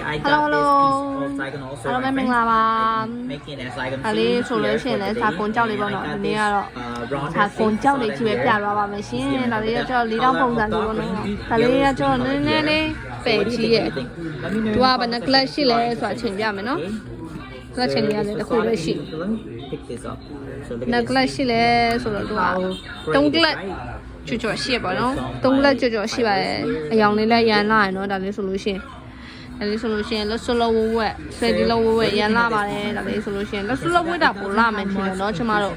Hello，hello，咩名啦嘛？Ali 除了先嚟查公交嚟幫我，你啊咯，查公交嚟就係ပြ咗吧？咪先，嗱你要做呢張ပုံစံ嚟幫我，嗱你要做呢背起嘅，ดูว่าเป็นนักเล่นสิเลยส่วนเฉียนยามั้ยเนาะก็เฉียนยาเลยคู่เลยสินักเล่นสิเลยဆိုတော့ดูว่าတုံးကလပ်ကြော်ရှိပါတော့တုံးကလပ်ကြော်ရှိပါတယ်အယောင်လေးလည်းရန်လာရနော်ဒါလေးဆိုလို့ရှိရင်ဒါလေးဆိုလို့ရှိရင်လက်စွပ်လုံးဝက်ဆွဲဒီလုံးဝက်ရန်လာပါတယ်ဒါလေးဆိုလို့ရှိရင်လက်စွပ်လုံးဝက်တာပိုလာမယ်ထင်တယ်နော်ကျမတို့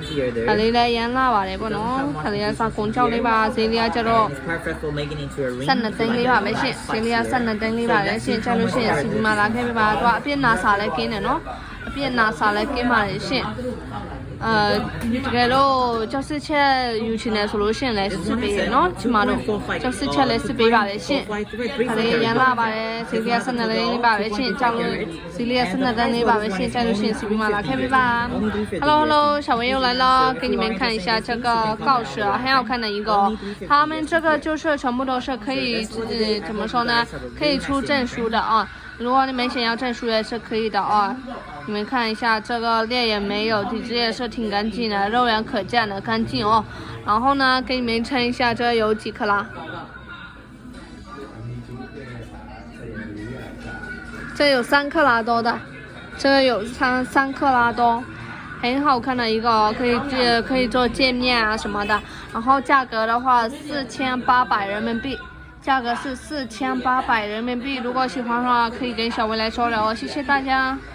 ဒါလေးလည်းရန်လာပါတယ်ပေါ့နော်ဒါလေးကစာကုန်းချောက်လေးပါဈေးလေးကကျတော့12သိန်းလေးပါမယ်ရှင်ဈေးလေးက12သိန်းလေးပါလေရှင်ချလို့ရှိရင်စီမလာခဲ့ပြပါတော့အပြစ်နာစာလည်းကင်းတယ်နော်အပြစ်နာစာလည်းကင်းပါလေရှင်တကယ်လို့ကြောက်စစ်ချက်ယူချင်တယ်ဆိုလို့ရှိရင်လည်းစစ်ပေးရနော်ကျမတို့ကြောက်စစ်ချက်လည်းစစ်ပေးပါလေရှင်ဒါလေးရန်လာပါတယ်စီလီယာ12သိန်းလေးပါပဲရှင်ကြောက်လို့စီလီယာ12သိန်းလေးပါပဲရှင်ချလို့ရှိရင်စီပြီးမှလာခဲ့ပြပါ Hello， 小朋友来了，给你们看一下这个告示啊，很好看的一个，他们这个就是全部都是可以怎么说呢？可以出证书的啊。如果你们想要证书也是可以的啊，你们看一下这个裂也没有，底子也是挺干净的，肉眼可见的干净哦。然后呢，给你们称一下这有几克拉，这有3克拉多的，这个有3克拉多，很好看的一个哦，可以做界面啊什么的。然后价格的话4800人民币。价格是4800人民币，如果喜欢的话可以跟小薇来收了哦，谢谢大家。